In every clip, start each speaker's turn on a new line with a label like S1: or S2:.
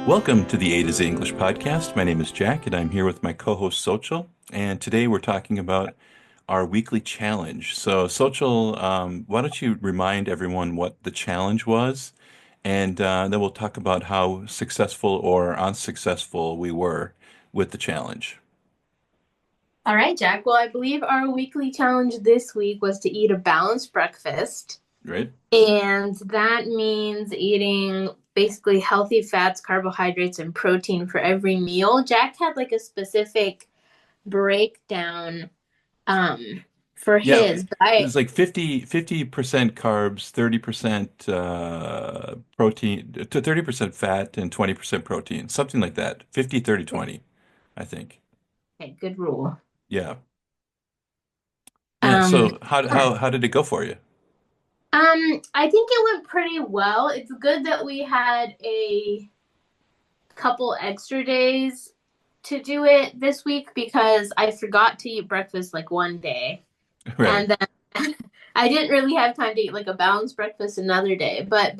S1: Welcome to the A to Z English podcast. My name is Jack, and I'm here with my co-host Sochel. And today we're talking about our weekly challenge. So, Sochel, why don't you remind everyone what the challenge was, and then we'll talk about how successful or unsuccessful we were with the challenge.
S2: All right, Jack. Well, I believe our weekly challenge this week was to eat a balanced breakfast.
S1: Right?
S2: And that means eating basically healthy fats, carbohydrates, and protein for every meal. Jack had like a specific breakdown um, for
S1: Yeah,
S2: his
S1: it
S2: diet.
S1: was like 50% carbs, 30% protein, to 30% fat, and 20% protein, something like that. 50, 30, 20, I think.
S2: Okay, good rule.
S1: Yeah. Yeah,
S2: Um,
S1: so how did it go for you?
S2: I think it went pretty well. It's good that we had a couple extra days to do it this week because I forgot to eat breakfast like one day.
S1: Right.
S2: And then I didn't really have time to eat like a balanced breakfast another day. But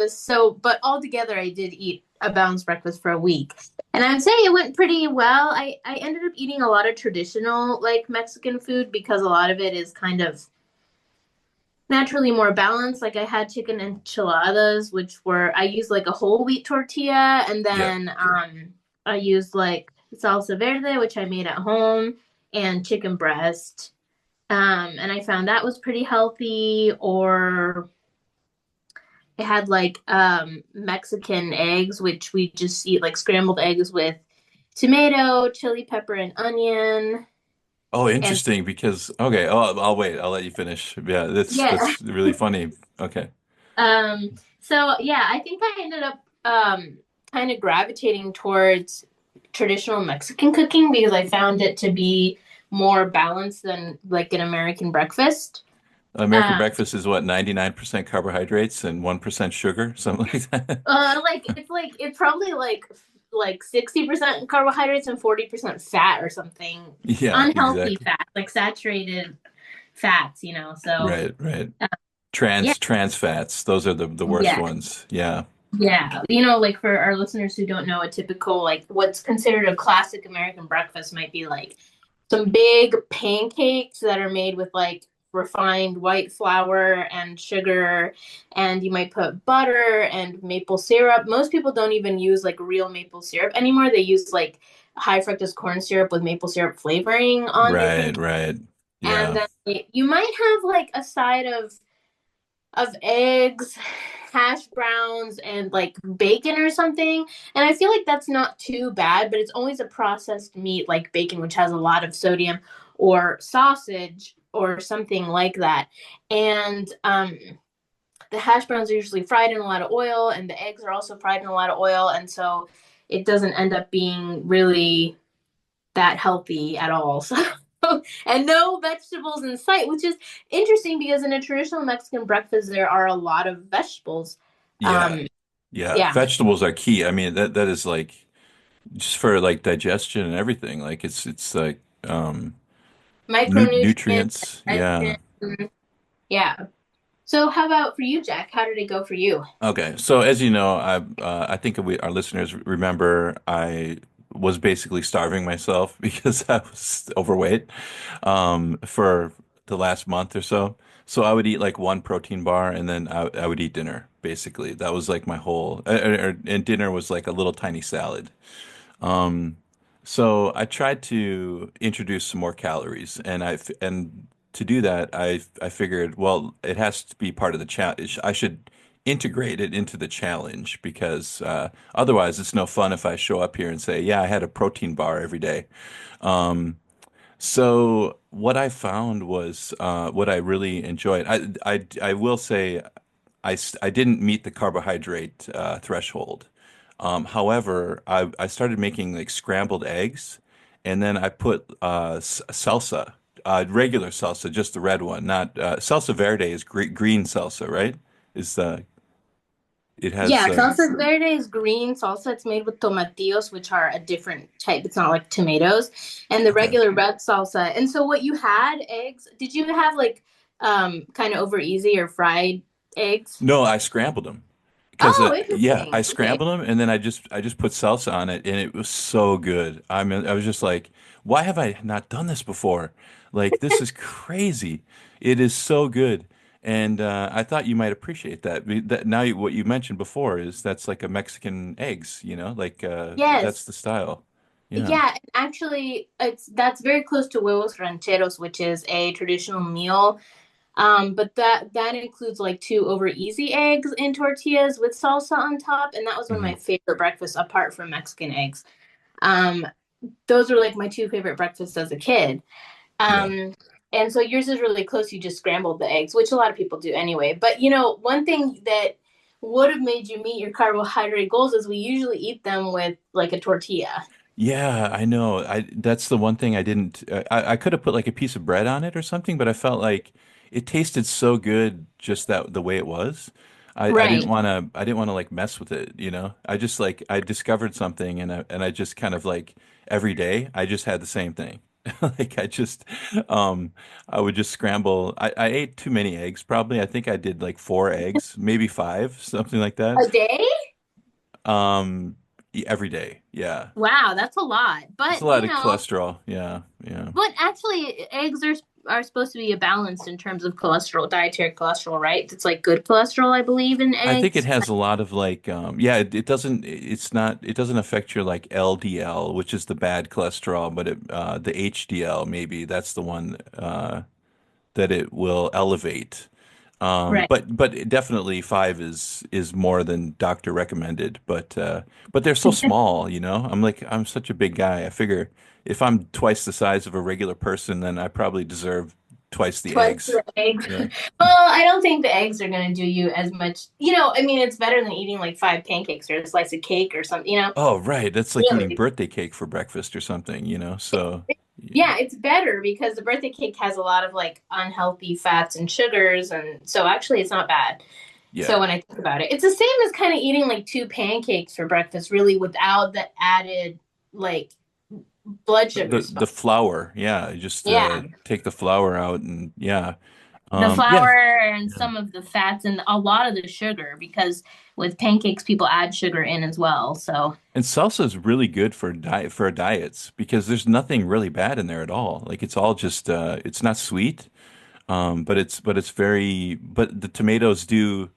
S2: altogether I did eat a balanced breakfast for a week. And I would say it went pretty well. I ended up eating a lot of traditional like Mexican food because a lot of it is kind of naturally more balanced. Like I had chicken enchiladas, which were I used like a whole wheat tortilla, and
S1: Yeah.
S2: then I used like salsa verde, which I made at home, and chicken breast. And I found that was pretty healthy. Or it had like Mexican eggs, which we just eat like scrambled eggs with tomato, chili pepper, and onion.
S1: Oh,
S2: And
S1: interesting because okay, I'll wait. I'll let you finish. Yeah, that's
S2: yeah,
S1: that's really funny. Okay.
S2: so yeah, I think I ended up kind of gravitating towards traditional Mexican cooking because I found it to be more balanced than like an American breakfast.
S1: American
S2: Uh,
S1: breakfast is what, 99% carbohydrates and 1% sugar, something like that.
S2: like it's probably like 60% carbohydrates and 40% fat or something.
S1: Yeah,
S2: Unhealthy
S1: exactly.
S2: fat, like saturated fats, you know. So
S1: Right, right.
S2: uh, yeah,
S1: Trans fats, those are the worst
S2: yeah.
S1: ones. Yeah.
S2: Yeah, you know, like for our listeners who don't know, a typical, like what's considered a classic American breakfast might be like some big pancakes that are made with like refined white flour and sugar, and you might put butter and maple syrup. Most people don't even use like real maple syrup anymore. They use like high fructose corn syrup with maple syrup flavoring on their
S1: Right,
S2: pancakes.
S1: right.
S2: And
S1: Yeah.
S2: then you might have like a side of eggs, hash browns, and like bacon or something. And I feel like that's not too bad, but it's always a processed meat like bacon, which has a lot of sodium, or sausage or something like that. And the hash browns are usually fried in a lot of oil, and the eggs are also fried in a lot of oil. And so it doesn't end up being really that healthy at all. So, and no vegetables in sight, which is interesting because in a traditional Mexican breakfast there are a lot of vegetables.
S1: Yeah.
S2: Um,
S1: Yeah.
S2: yeah,
S1: Vegetables are key. I mean, that is like just for like digestion and everything. Like it's like
S2: micronutrients,
S1: nutrients. Yeah.
S2: digestion. Yeah. So, how about for you, Jack? How did it go for you?
S1: Okay, so as you know, I think our listeners remember I was basically starving myself because I was overweight for the last month or so. So I would eat like one protein bar and then I would eat dinner. Basically, that was like my whole, and dinner was like a little tiny salad. So I tried to introduce some more calories, and to do that, I figured, well, it has to be part of the challenge. I should integrate it into the challenge because otherwise, it's no fun if I show up here and say, yeah, I had a protein bar every day. So what I found was what I really enjoyed. I will say I didn't meet the carbohydrate threshold. However, I started making like scrambled eggs, and then I put salsa, regular salsa, just the red one, not salsa verde is green salsa, right? Is it has
S2: Yeah, salsa verde is green salsa. It's made with tomatillos, which are a different type. It's not like tomatoes, and the
S1: okay.
S2: regular red salsa. And so, what you had eggs? Did you have like kind of over easy or fried eggs?
S1: No, I scrambled them because
S2: Oh,
S1: yeah, I
S2: interesting. Okay.
S1: scrambled them and then I just put salsa on it and it was so good. I was just like, why have I not done this before? Like this is crazy. It is so good. And I thought you might appreciate that. That now what you mentioned before is that's like a Mexican eggs, like that's
S2: Yes.
S1: the style. Yeah.
S2: Yeah, actually, it's that's very close to huevos rancheros, which is a traditional meal. But that includes like two over easy eggs in tortillas with salsa on top, and that was one of
S1: Hmm.
S2: my favorite breakfasts apart from Mexican eggs. Um, those were like my two favorite breakfasts as a kid.
S1: Yeah.
S2: Um, and so yours is really close. You just scrambled the eggs, which a lot of people do anyway. But one thing that would have made you meet your carbohydrate goals is we usually eat them with like a tortilla.
S1: Yeah, I know. That's the one thing I didn't. I could have put like a piece of bread on it or something, but I felt like it tasted so good just that the way it was. I didn't
S2: Right.
S1: want to. I didn't want to like mess with it. I just like I discovered something and I just kind of like every day I just had the same thing. Like um I would just scramble. I ate too many eggs probably. I think I did like 4 eggs, maybe five, something like that.
S2: A day?
S1: Every day. Yeah.
S2: Wow, that's a lot.
S1: It's a
S2: But
S1: lot of cholesterol. Yeah, yeah.
S2: actually, eggs are supposed to be a balance in terms of cholesterol, dietary cholesterol, right? It's like good cholesterol, I believe, in
S1: I think it
S2: eggs.
S1: has a lot of like, yeah, it doesn't, it's not, it doesn't affect your like LDL, which is the bad cholesterol, but the HDL maybe that's the one that it will elevate.
S2: Right.
S1: But definitely five is more than doctor recommended. But they're so small, you know. I'm such a big guy. I figure if I'm twice the size of a regular person, then I probably deserve twice the
S2: Twice
S1: eggs.
S2: the eggs.
S1: Yeah.
S2: Well, I don't think the eggs are going to do you as much. I mean, it's better than eating like five pancakes or a slice of cake or something.
S1: Oh, right. That's like eating
S2: Really.
S1: birthday cake for breakfast or something. So,
S2: Yeah, it's better because the birthday cake has a lot of like unhealthy fats and sugars. And so actually, it's not bad. So
S1: yeah.
S2: when I think about it, it's the same as kind of eating like two pancakes for breakfast, really, without the added like blood sugar
S1: The
S2: spike.
S1: flour, yeah. You just
S2: Yeah.
S1: take the flour out and yeah.
S2: The
S1: Yeah.
S2: flour and some of the fats and a lot of the sugar because with pancakes people add sugar in as well. So
S1: And salsa is really good for diets because there's nothing really bad in there at all. Like it's all just it's not sweet, but the tomatoes do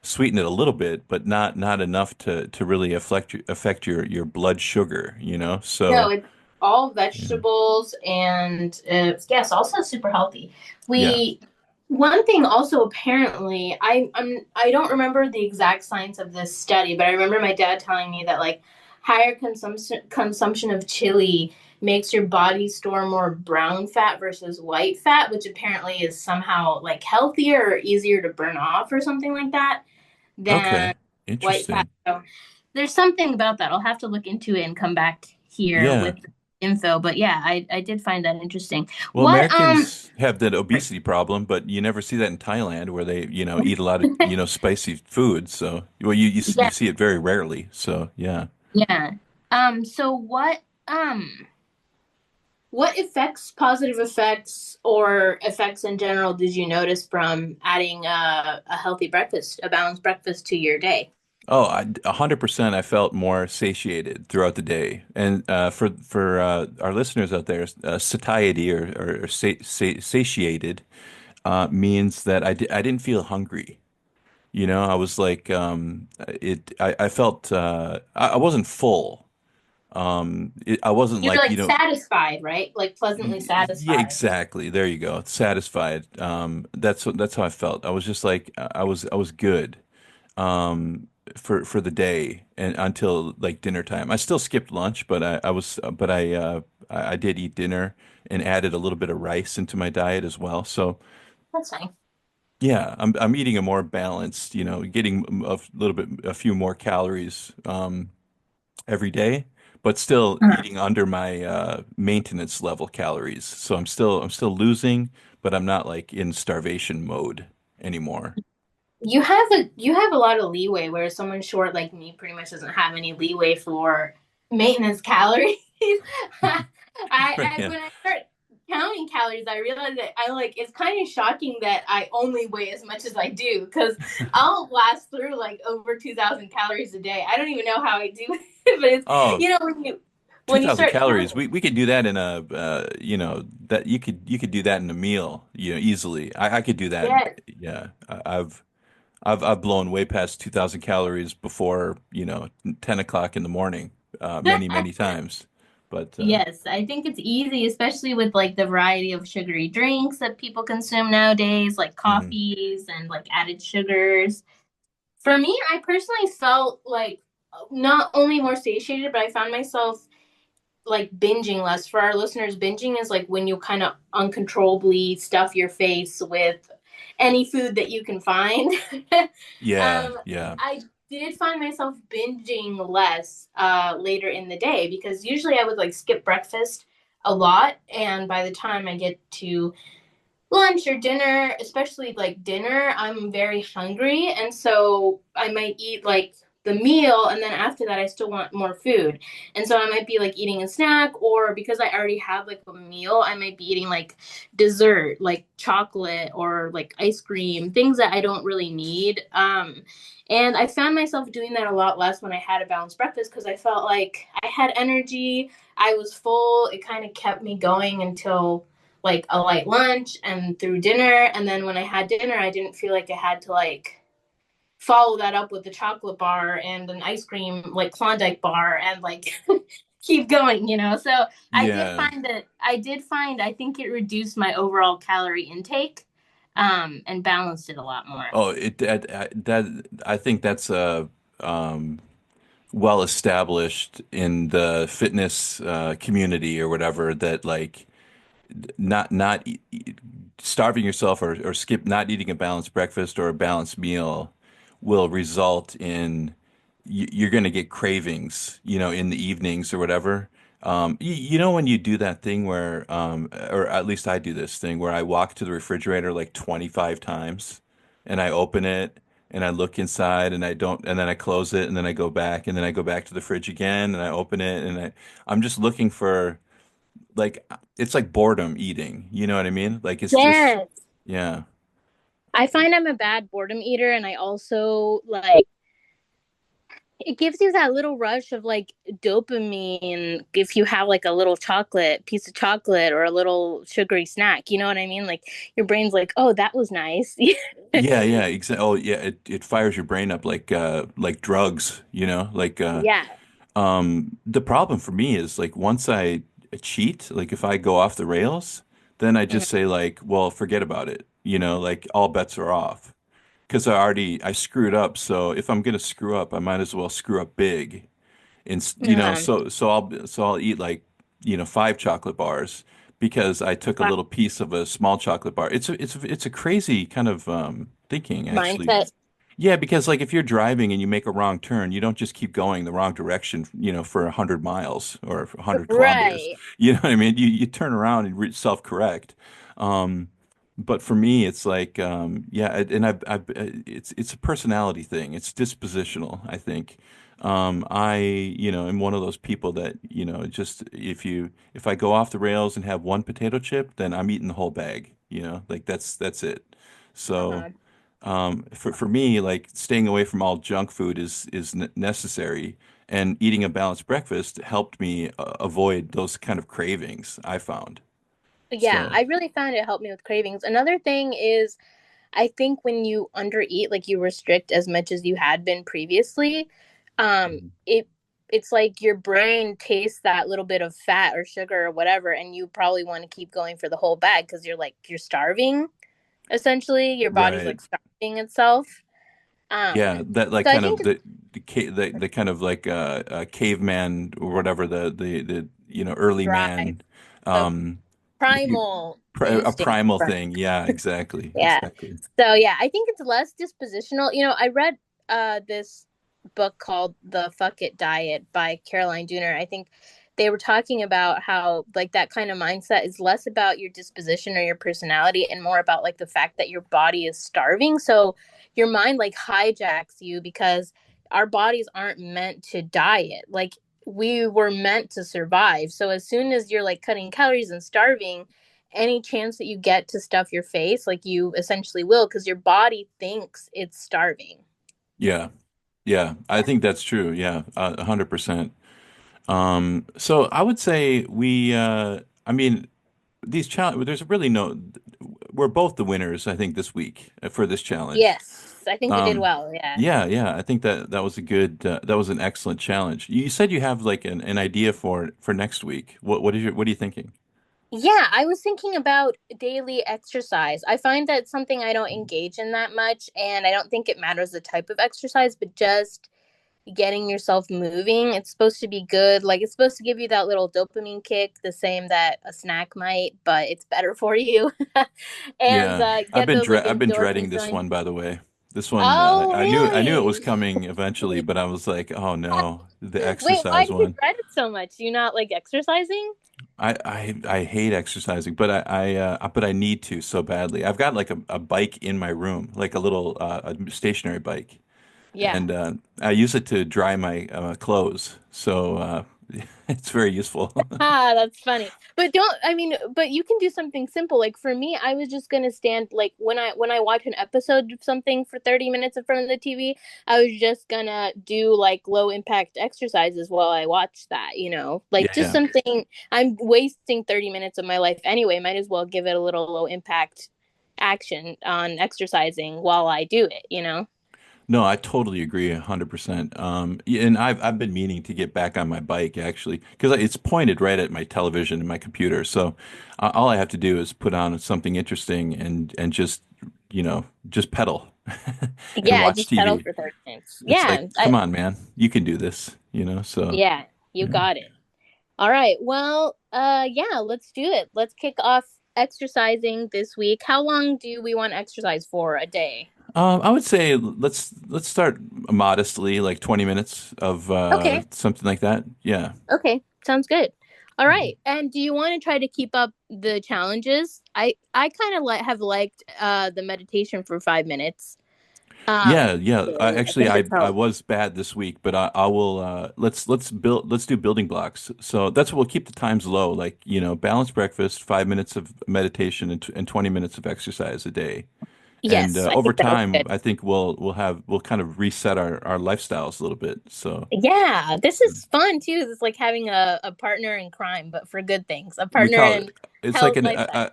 S1: sweeten it a little bit, but not enough to really affect your blood sugar.
S2: no,
S1: So
S2: it's all
S1: yeah.
S2: vegetables and yes, also super healthy.
S1: Yeah.
S2: We One thing also apparently I don't remember the exact science of this study, but I remember my dad telling me that like higher consumption of chili makes your body store more brown fat versus white fat, which apparently is somehow like healthier or easier to burn off or something like that than
S1: Okay.
S2: white fat.
S1: Interesting.
S2: So there's something about that. I'll have to look into it and come back here
S1: Yeah.
S2: with info. But yeah, I did find that interesting.
S1: Well,
S2: What
S1: Americans have that obesity problem, but you never see that in Thailand where they eat a lot of spicy food. So, well, you
S2: yeah,
S1: see it very rarely. So, yeah.
S2: yeah. So what effects, positive effects or effects in general did you notice from adding a healthy breakfast, a balanced breakfast to your day?
S1: Oh, 100% I felt more satiated throughout the day. And for our listeners out there, satiety or satiated means that I didn't feel hungry. I was like I felt I wasn't full. I wasn't
S2: You're
S1: like,
S2: like satisfied, right? Like pleasantly
S1: yeah,
S2: satisfied.
S1: exactly. There you go. Satisfied. That's how I felt. I was just like I was good for the day and until like dinner time. I still skipped lunch, but I did eat dinner and added a little bit of rice into my diet as well. So
S2: That's nice.
S1: yeah, I'm eating a more balanced, getting a few more calories every day, but still
S2: Uh-huh.
S1: eating under my maintenance level calories. So I'm still losing, but I'm not like in starvation mode anymore.
S2: You have a lot of leeway, whereas someone short like me pretty much doesn't have any leeway for maintenance calories. I
S1: Yeah.
S2: when I start counting calories, I realized that I like it's kind of shocking that I only weigh as much as I do because I'll blast through like over 2,000 calories a day. I don't even know how I do it, but it's
S1: Oh,
S2: when you
S1: 2,000
S2: start
S1: calories.
S2: counting.
S1: We could do that in a that you could do that in a meal, easily. I could do that.
S2: Yes,
S1: Yeah. I've blown way past 2,000 calories before, 10 o'clock in the morning, many times. But
S2: yes, I think it's easy, especially with like the variety of sugary drinks that people consume nowadays, like
S1: mhm.
S2: coffees and like added sugars. For me, I personally felt like not only more satiated, but I found myself like binging less. For our listeners, binging is like when you kind of uncontrollably stuff your face with any food that you can find.
S1: Yeah,
S2: um,
S1: yeah.
S2: I did find myself binging less later in the day because usually I would like skip breakfast a lot, and by the time I get to lunch or dinner, especially like dinner, I'm very hungry. And so I might eat like the meal. And then after that, I still want more food. And so I might be like eating a snack, or because I already have like a meal, I might be eating like dessert, like chocolate or like ice cream, things that I don't really need. And I found myself doing that a lot less when I had a balanced breakfast because I felt like I had energy, I was full. It kind of kept me going until like a light lunch and through dinner. And then when I had dinner, I didn't feel like I had to like follow that up with a chocolate bar and an ice cream like Klondike bar and like keep going. So
S1: Yeah.
S2: I did find I think it reduced my overall calorie intake and balanced it a lot more.
S1: Oh, I think that's um well established in the fitness community or whatever, that like not starving yourself, or skip not eating a balanced breakfast or a balanced meal will result in you're going to get cravings, in the evenings or whatever. When you do that thing where, or at least I do this thing where I walk to the refrigerator like 25 times and I open it and I look inside and I don't, and then I close it and then I go back and then I go back to the fridge again and I open it and I'm just looking for, like, it's like boredom eating. You know what I mean? Like it's just,
S2: Yes.
S1: yeah,
S2: I find I'm a bad boredom eater, and I also like it gives you that little rush of like dopamine if you have like a little chocolate piece of chocolate or a little sugary snack, you know what I mean? Like your brain's like, oh, that was nice.
S1: yeah, exactly. Oh yeah, it fires your brain up like drugs. Like
S2: Yeah.
S1: the problem for me is like once I cheat, like if I go off the rails, then I
S2: Mhm.
S1: just say like, well, forget about it. Like all bets are off because I screwed up. So if I'm gonna screw up, I might as well screw up big. And
S2: Yeah.
S1: so I'll eat like, 5 chocolate bars because I took a
S2: Wow.
S1: little piece of a small chocolate bar. It's a crazy kind of thinking, actually.
S2: Mindset.
S1: Yeah, because like if you're driving and you make a wrong turn, you don't just keep going the wrong direction, for 100 miles or 100 kilometers.
S2: Right.
S1: You know what I mean? You turn around and self-correct. Um, but for me, it's like, yeah, it's a personality thing. It's dispositional, I think. I, am one of those people that, just if I go off the rails and have one potato chip, then I'm eating the whole bag. Like that's it. So.
S2: Uh-huh.
S1: For me, like staying away from all junk food is necessary, and eating a balanced breakfast helped me avoid those kind of cravings I found.
S2: Yeah,
S1: So,
S2: I really found it helped me with cravings. Another thing is I think when you undereat, like you restrict as much as you had been previously,
S1: mhm.
S2: it's like your brain tastes that little bit of fat or sugar or whatever, and you probably want to keep going for the whole bag because you're starving. Essentially, your body's
S1: Right.
S2: like starving itself. Um,
S1: Yeah, that like
S2: so I
S1: kind
S2: think
S1: of
S2: it's
S1: the kind of like caveman or whatever, the early
S2: drive,
S1: man,
S2: the
S1: um
S2: primal
S1: a
S2: instinct.
S1: primal thing. Yeah, exactly.
S2: Yeah.
S1: Exactly.
S2: So yeah, I think it's less dispositional. I read this book called The Fuck It Diet by Caroline Dooner. I think they were talking about how like that kind of mindset is less about your disposition or your personality and more about like the fact that your body is starving. So your mind like hijacks you because our bodies aren't meant to diet. Like we were meant to survive. So as soon as you're like cutting calories and starving, any chance that you get to stuff your face, like you essentially will, because your body thinks it's starving.
S1: Yeah. Yeah. I think that's true. Yeah. 100%. So I would say I mean, these challenge, there's really we're both the winners, I think, this week for this challenge.
S2: Yes, I think we did
S1: Um,
S2: well. Yeah.
S1: yeah, yeah, I think that was that was an excellent challenge. You said you have like an idea for next week. What are you thinking?
S2: Yeah, I was thinking about daily exercise. I find that something I don't engage in that much, and I don't think it matters the type of exercise, but just getting yourself moving. It's supposed to be good. Like it's supposed to give you that little dopamine kick, the same that a snack might, but it's better for you. And
S1: Yeah,
S2: get those like
S1: I've been dreading
S2: endorphins
S1: this
S2: going.
S1: one, by the way. This one,
S2: Oh,
S1: I knew it was
S2: really?
S1: coming eventually, but I was like, oh no, the
S2: Wait, why
S1: exercise
S2: do you
S1: one.
S2: dread it so much? Do you not like exercising?
S1: I hate exercising, but but I need to so badly. I've got like a bike in my room, like a little a stationary bike,
S2: Yeah.
S1: and I use it to dry my clothes. So it's very useful.
S2: Ah, that's funny. But don't I mean, but you can do something simple. Like for me, I was just gonna stand like when I watch an episode of something for 30 minutes in front of the TV, I was just gonna do like low impact exercises while I watch that, you know?
S1: Yeah,
S2: Like just
S1: yeah.
S2: something I'm wasting 30 minutes of my life anyway, might as well give it a little low impact action on exercising while I do it, you know?
S1: No, I totally agree 100%. Yeah, and I've been meaning to get back on my bike actually because it's pointed right at my television and my computer. So all I have to do is put on something interesting and just just pedal and
S2: Yeah,
S1: watch
S2: just pedal
S1: TV.
S2: for 30 minutes.
S1: It's like,
S2: Yeah,
S1: come on, man, you can do this, So
S2: yeah, you
S1: yeah.
S2: got it. All right. Well, yeah, let's do it. Let's kick off exercising this week. How long do we want to exercise for a day?
S1: I would say let's start modestly, like 20 minutes of
S2: Okay.
S1: something like that. Yeah.
S2: Okay. Sounds good. All right. And do you want to try to keep up the challenges? I kind of have liked the meditation for 5 minutes.
S1: Yeah, yeah.
S2: I
S1: Actually,
S2: think it's
S1: I
S2: helped.
S1: was bad this week, but I will. Let's do building blocks. So that's what we'll keep the times low. Like balanced breakfast, 5 minutes of meditation, and 20 minutes of exercise a day. And
S2: Yes, I
S1: over
S2: think that was
S1: time,
S2: good.
S1: I think we'll kind of reset our lifestyles a little bit. So
S2: Yeah, this is fun too. It's like having a partner in crime, but for good things. A
S1: we
S2: partner
S1: call
S2: in
S1: it. It's like
S2: health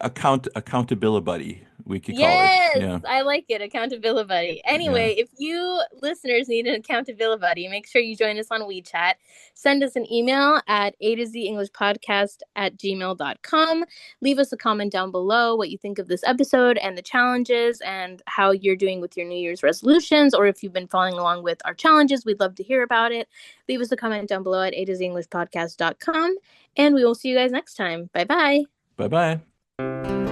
S2: lifestyle.
S1: accountability buddy. We could call it.
S2: Yes,
S1: Yeah.
S2: I like it. Accountability buddy.
S1: Yeah.
S2: Anyway, if you listeners need an accountability buddy, make sure you join us on WeChat. Send us an email at a to z english podcast at gmail.com. Leave us a comment down below what you think of this episode and the challenges and how you're doing with your New Year's resolutions, or if you've been following along with our challenges, we'd love to hear about it. Leave us a comment down below at a to z english podcast.com, and we will see you guys next time. Bye bye.
S1: Bye bye.